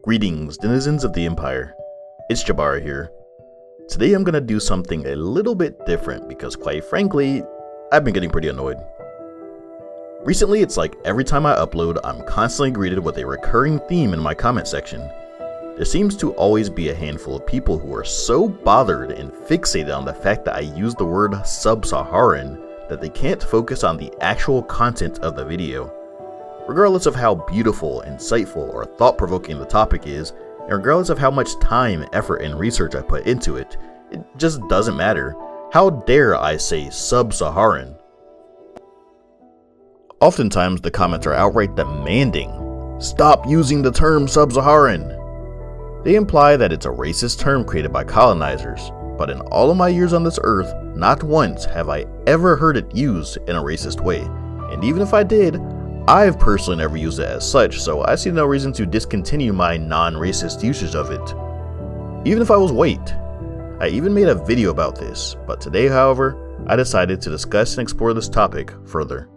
Greetings, denizens of the Empire. It's Jabara here. Today I'm gonna do something a little bit different because, quite frankly, I've been getting pretty annoyed. Recently, it's like every time I upload, I'm constantly greeted with a recurring theme in my comment section. There seems to always be a handful of people who are so bothered and fixated on the fact that I use the word Sub-Saharan that they can't focus on the actual content of the video. Regardless of how beautiful, insightful, or thought-provoking the topic is, and regardless of how much time, effort, and research I put into it, it just doesn't matter. How dare I say Sub-Saharan? Oftentimes, the comments are outright demanding, "Stop using the term Sub-Saharan!" They imply that it's a racist term created by colonizers, but in all of my years on this earth, not once have I ever heard it used in a racist way, and even if I did, I've personally never used it as such, so I see no reason to discontinue my non-racist usage of it. Even if I was white. I even made a video about this, but today, however, I decided to discuss and explore this topic further.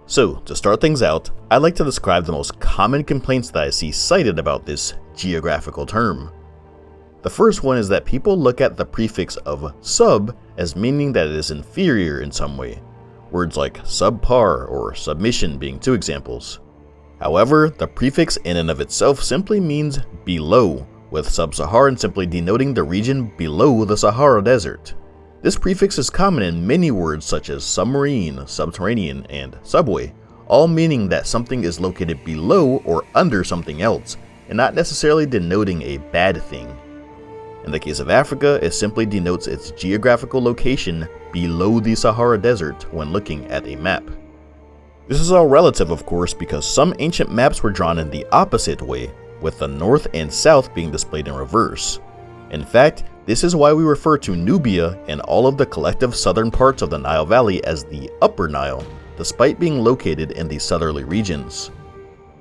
So, to start things out, I'd like to describe the most common complaints that I see cited about this geographical term. The first one is that people look at the prefix of sub as meaning that it is inferior in some way, words like subpar or submission being two examples. However, the prefix in and of itself simply means below, with Sub-Saharan simply denoting the region below the Sahara Desert. This prefix is common in many words such as submarine, subterranean, and subway, all meaning that something is located below or under something else, and not necessarily denoting a bad thing. In the case of Africa, it simply denotes its geographical location below the Sahara Desert when looking at a map. This is all relative, of course, because some ancient maps were drawn in the opposite way, with the north and south being displayed in reverse. In fact, this is why we refer to Nubia and all of the collective southern parts of the Nile Valley as the Upper Nile, despite being located in the southerly regions.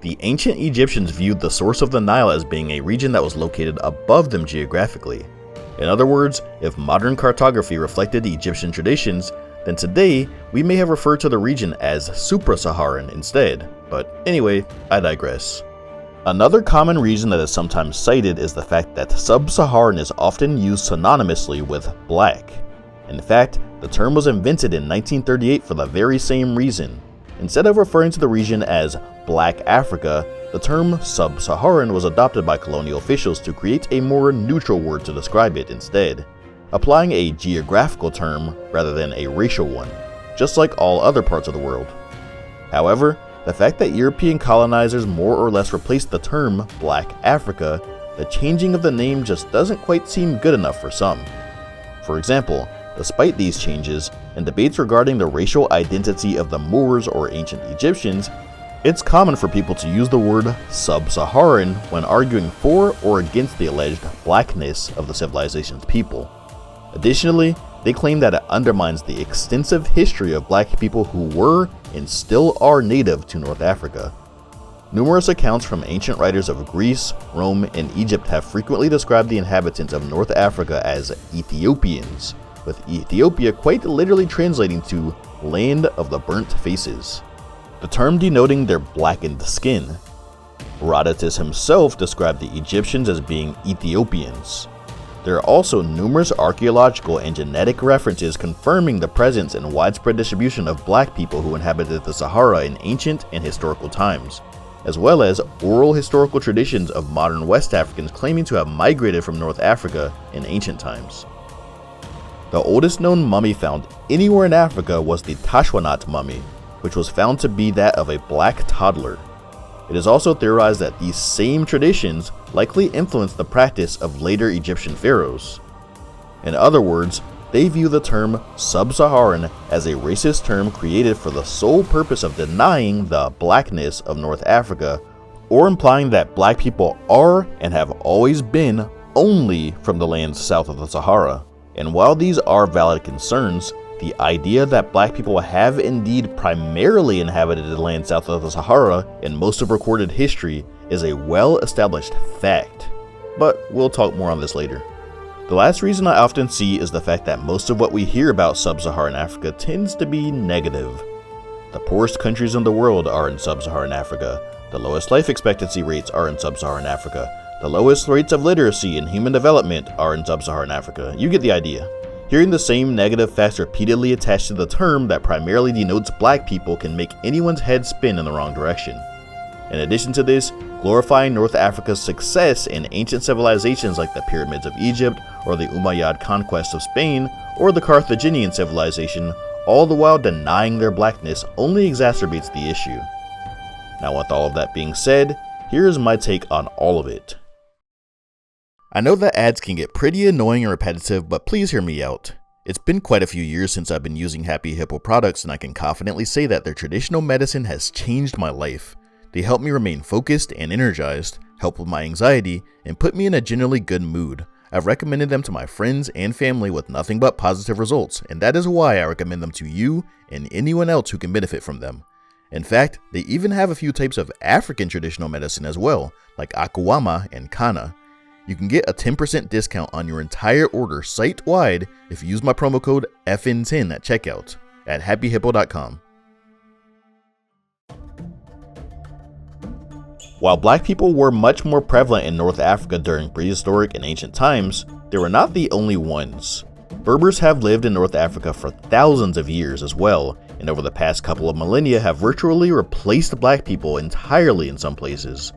The ancient Egyptians viewed the source of the Nile as being a region that was located above them geographically. In other words, if modern cartography reflected Egyptian traditions, then today we may have referred to the region as Supra-Saharan instead. But anyway, I digress. Another common reason that is sometimes cited is the fact that Sub-Saharan is often used synonymously with black. In fact, the term was invented in 1938 for the very same reason. Instead of referring to the region as Black Africa, the term Sub-Saharan was adopted by colonial officials to create a more neutral word to describe it instead, applying a geographical term rather than a racial one, just like all other parts of the world. However, the fact that European colonizers more or less replaced the term Black Africa, the changing of the name just doesn't quite seem good enough for some. For example, despite these changes, in debates regarding the racial identity of the Moors or ancient Egyptians, it's common for people to use the word Sub-Saharan when arguing for or against the alleged blackness of the civilization's people. Additionally, they claim that it undermines the extensive history of black people who were and still are native to North Africa. Numerous accounts from ancient writers of Greece, Rome, and Egypt have frequently described the inhabitants of North Africa as Ethiopians, with Ethiopia quite literally translating to land of the burnt faces, the term denoting their blackened skin. Herodotus himself described the Egyptians as being Ethiopians. There are also numerous archaeological and genetic references confirming the presence and widespread distribution of black people who inhabited the Sahara in ancient and historical times, as well as oral historical traditions of modern West Africans claiming to have migrated from North Africa in ancient times. The oldest known mummy found anywhere in Africa was the Tashwanat mummy, which was found to be that of a black toddler. It is also theorized that these same traditions likely influenced the practice of later Egyptian pharaohs. In other words, they view the term Sub-Saharan as a racist term created for the sole purpose of denying the blackness of North Africa, or implying that black people are and have always been only from the lands south of the Sahara. And while these are valid concerns, The idea that black people have indeed primarily inhabited the land south of the Sahara in most of recorded history is a well-established fact, but we'll talk more on this later. The last reason I often see is the fact that most of what we hear about Sub-Saharan Africa tends to be negative. The poorest countries in the world are in Sub-Saharan Africa, the lowest life expectancy rates are in Sub-Saharan Africa, the lowest rates of literacy and human development are in Sub-Saharan Africa. You get the idea. Hearing the same negative facts repeatedly attached to the term that primarily denotes black people can make anyone's head spin in the wrong direction. In addition to this, glorifying North Africa's success in ancient civilizations like the pyramids of Egypt or the Umayyad conquest of Spain or the Carthaginian civilization, all the while denying their blackness, only exacerbates the issue. Now, with all of that being said, here is my take on all of it. I know that ads can get pretty annoying and repetitive, but please hear me out. It's been quite a few years since I've been using Happy Hippo products, and I can confidently say that their traditional medicine has changed my life. They help me remain focused and energized, help with my anxiety, and put me in a generally good mood. I've recommended them to my friends and family with nothing but positive results, and that is why I recommend them to you and anyone else who can benefit from them. In fact, they even have a few types of African traditional medicine as well, like Akuama and Kana. You can get a 10% discount on your entire order site-wide if you use my promo code FN10 at checkout at happyhippo.com. While black people were much more prevalent in North Africa during prehistoric and ancient times, they were not the only ones. Berbers have lived in North Africa for thousands of years as well, and over the past couple of millennia have virtually replaced black people entirely in some places.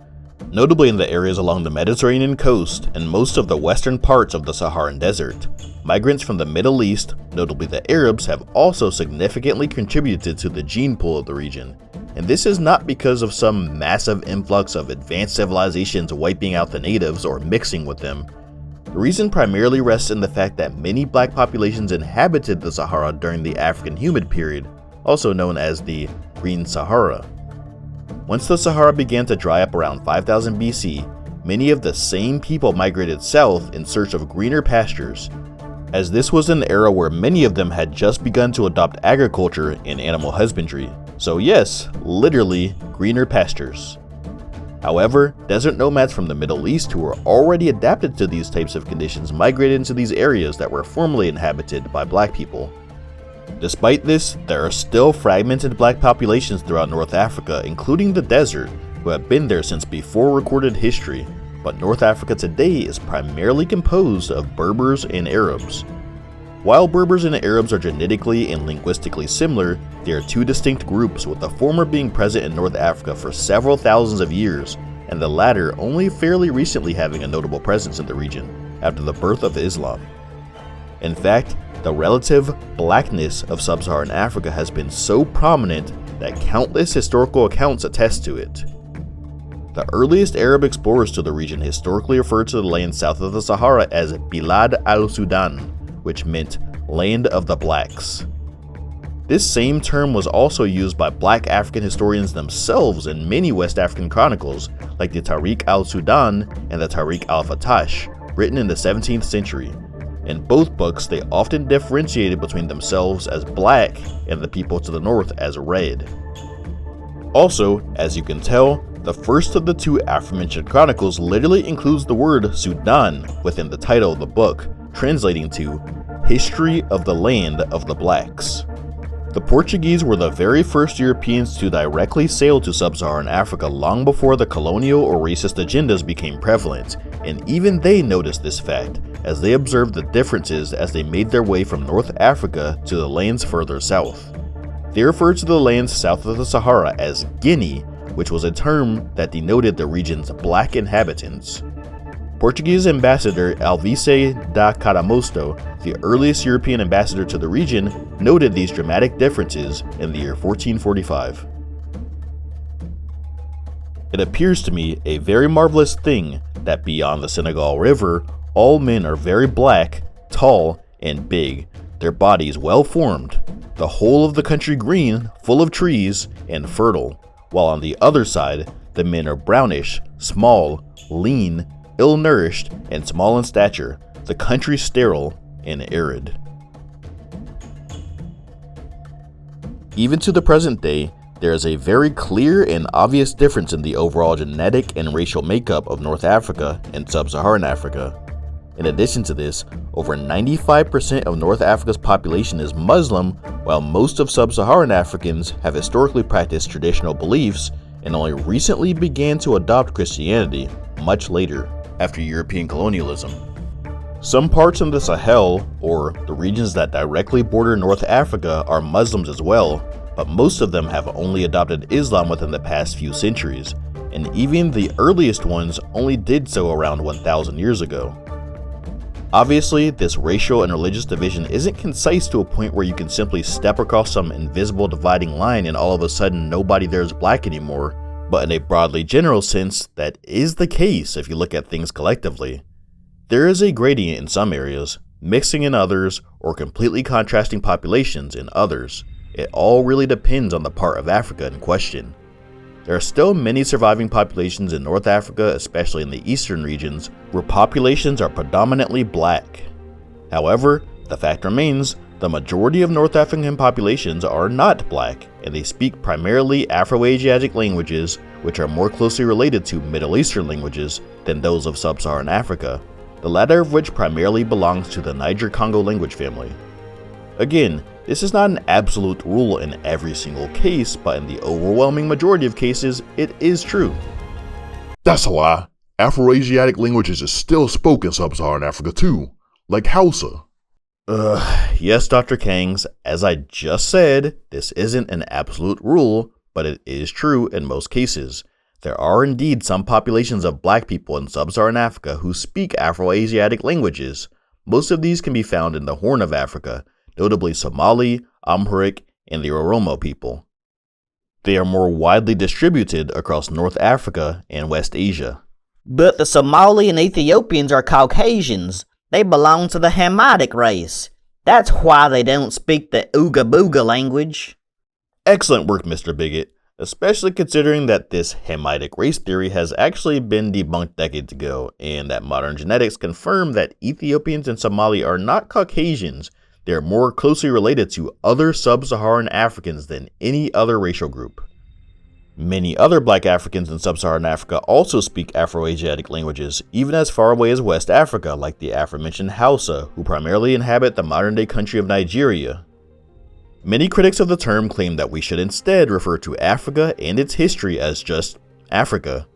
Notably in the areas along the Mediterranean coast and most of the western parts of the Saharan Desert. Migrants from the Middle East, notably the Arabs, have also significantly contributed to the gene pool of the region. And this is not because of some massive influx of advanced civilizations wiping out the natives or mixing with them. The reason primarily rests in the fact that many black populations inhabited the Sahara during the African humid period, also known as the Green Sahara. Once the Sahara began to dry up around 5000 BC, many of the same people migrated south in search of greener pastures, as this was an era where many of them had just begun to adopt agriculture and animal husbandry. So yes, literally greener pastures. However, desert nomads from the Middle East who were already adapted to these types of conditions migrated into these areas that were formerly inhabited by black people. Despite this, there are still fragmented black populations throughout North Africa, including the desert, who have been there since before recorded history, but North Africa today is primarily composed of Berbers and Arabs. While Berbers and Arabs are genetically and linguistically similar, they are two distinct groups, with the former being present in North Africa for several thousands of years, and the latter only fairly recently having a notable presence in the region, after the birth of Islam. In fact, the relative blackness of Sub-Saharan Africa has been so prominent that countless historical accounts attest to it. The earliest Arab explorers to the region historically referred to the land south of the Sahara as Bilad al-Sudan, which meant land of the blacks. This same term was also used by black African historians themselves in many West African chronicles, like the Tariq al-Sudan and the Tariq al-Fatash, written in the 17th century. In both books, they often differentiated between themselves as black and the people to the north as red. Also, as you can tell, the first of the two aforementioned chronicles literally includes the word Sudan within the title of the book, translating to History of the Land of the Blacks. The Portuguese were the very first Europeans to directly sail to Sub-Saharan Africa long before the colonial or racist agendas became prevalent, and even they noticed this fact as they observed the differences as they made their way from North Africa to the lands further south. They referred to the lands south of the Sahara as Guinea, which was a term that denoted the region's black inhabitants. Portuguese ambassador Alvise da Cadamosto, the earliest European ambassador to the region, noted these dramatic differences in the year 1445. It appears to me a very marvelous thing that beyond the Senegal River, all men are very black, tall, and big, their bodies well formed, the whole of the country green, full of trees, and fertile, while on the other side, the men are brownish, small, lean, ill-nourished, and small in stature, the country sterile and arid. Even to the present day, there is a very clear and obvious difference in the overall genetic and racial makeup of North Africa and Sub-Saharan Africa. In addition to this, over 95% of North Africa's population is Muslim, while most of Sub-Saharan Africans have historically practiced traditional beliefs and only recently began to adopt Christianity much later, after European colonialism. Some parts in the Sahel, or the regions that directly border North Africa, are Muslims as well, but most of them have only adopted Islam within the past few centuries, and even the earliest ones only did so around 1,000 years ago. Obviously, this racial and religious division isn't concise to a point where you can simply step across some invisible dividing line and all of a sudden nobody there is black anymore, but in a broadly general sense, that is the case if you look at things collectively. There is a gradient in some areas, mixing in others, or completely contrasting populations in others. It all really depends on the part of Africa in question. There are still many surviving populations in North Africa, especially in the eastern regions, where populations are predominantly black. However, the fact remains, the majority of North African populations are not black, and they speak primarily Afro-Asiatic languages, which are more closely related to Middle Eastern languages than those of Sub-Saharan Africa, the latter of which primarily belongs to the Niger-Congo language family. Again, this is not an absolute rule in every single case, but in the overwhelming majority of cases, it is true. That's a lie. Afro-Asiatic languages is still spoken in Sub-Saharan Africa too, like Hausa. Yes, Dr. Kangs, as I just said, this isn't an absolute rule, but it is true in most cases. There are indeed some populations of black people in Sub-Saharan Africa who speak Afro-Asiatic languages. Most of these can be found in the Horn of Africa, notably Somali, Amharic, and the Oromo people. They are more widely distributed across North Africa and West Asia. But the Somali and Ethiopians are Caucasians. They belong to the Hamitic race. That's why they don't speak the Ooga Booga language. Excellent work, Mr. Bigot, especially considering that this Hamitic race theory has actually been debunked decades ago, and that modern genetics confirm that Ethiopians and Somali are not Caucasians. They are more closely related to other Sub-Saharan Africans than any other racial group. Many other black Africans in Sub-Saharan Africa also speak Afro-Asiatic languages, even as far away as West Africa, like the aforementioned Hausa, who primarily inhabit the modern-day country of Nigeria. Many critics of the term claim that we should instead refer to Africa and its history as just Africa.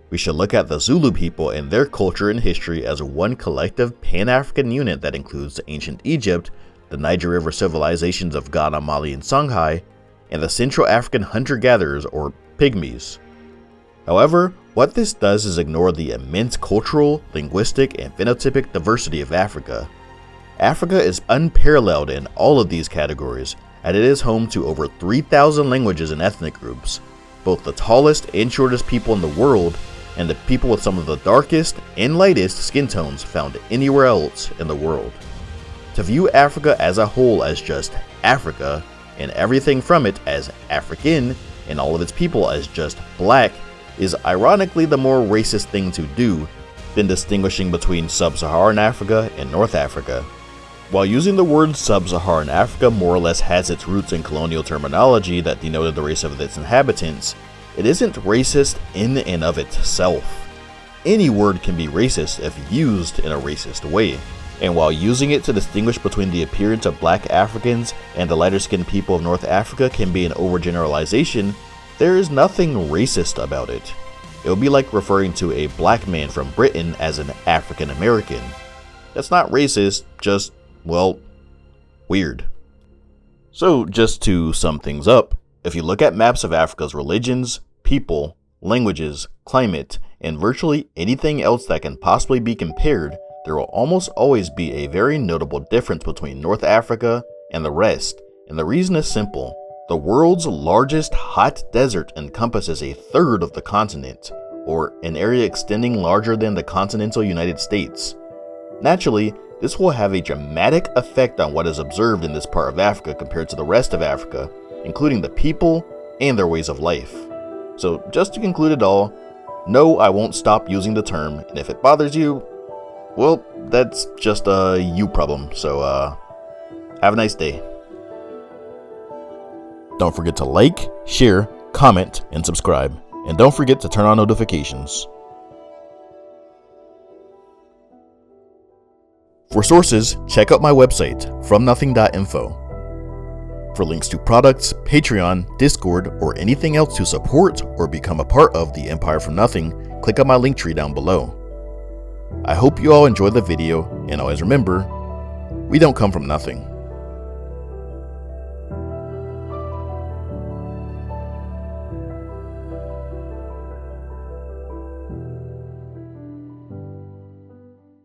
We should look at the Zulu people and their culture and history as one collective Pan-African unit that includes ancient Egypt, the Niger River civilizations of Ghana, Mali, and Songhai, and the Central African hunter-gatherers or Pygmies. However, what this does is ignore the immense cultural, linguistic, and phenotypic diversity of Africa. Africa is unparalleled in all of these categories, and it is home to over 3,000 languages and ethnic groups, both the tallest and shortest people in the world, and the people with some of the darkest and lightest skin tones found anywhere else in the world. To view Africa as a whole as just Africa, and everything from it as African, and all of its people as just black, is ironically the more racist thing to do than distinguishing between Sub-Saharan Africa and North Africa. While using the word Sub-Saharan Africa more or less has its roots in colonial terminology that denoted the race of its inhabitants, it isn't racist in and of itself. Any word can be racist if used in a racist way. And while using it to distinguish between the appearance of black Africans and the lighter-skinned people of North Africa can be an overgeneralization, there is nothing racist about it. It would be like referring to a black man from Britain as an African American. That's not racist, just, well, weird. So, just to sum things up, if you look at maps of Africa's religions, people, languages, climate, and virtually anything else that can possibly be compared, there will almost always be a very notable difference between North Africa and the rest, and the reason is simple. The world's largest hot desert encompasses a third of the continent, or an area extending larger than the continental United States. Naturally, this will have a dramatic effect on what is observed in this part of Africa compared to the rest of Africa, including the people and their ways of life. So just to conclude it all, no, I won't stop using the term, and if it bothers you, well, that's just a you problem, so have a nice day. Don't forget to like, share, comment, and subscribe. And don't forget to turn on notifications. For sources, check out my website, fromnothing.info. For links to products, Patreon, Discord, or anything else to support or become a part of the Empire from Nothing, click on my link tree down below. I hope you all enjoyed the video, and always remember, we don't come from nothing.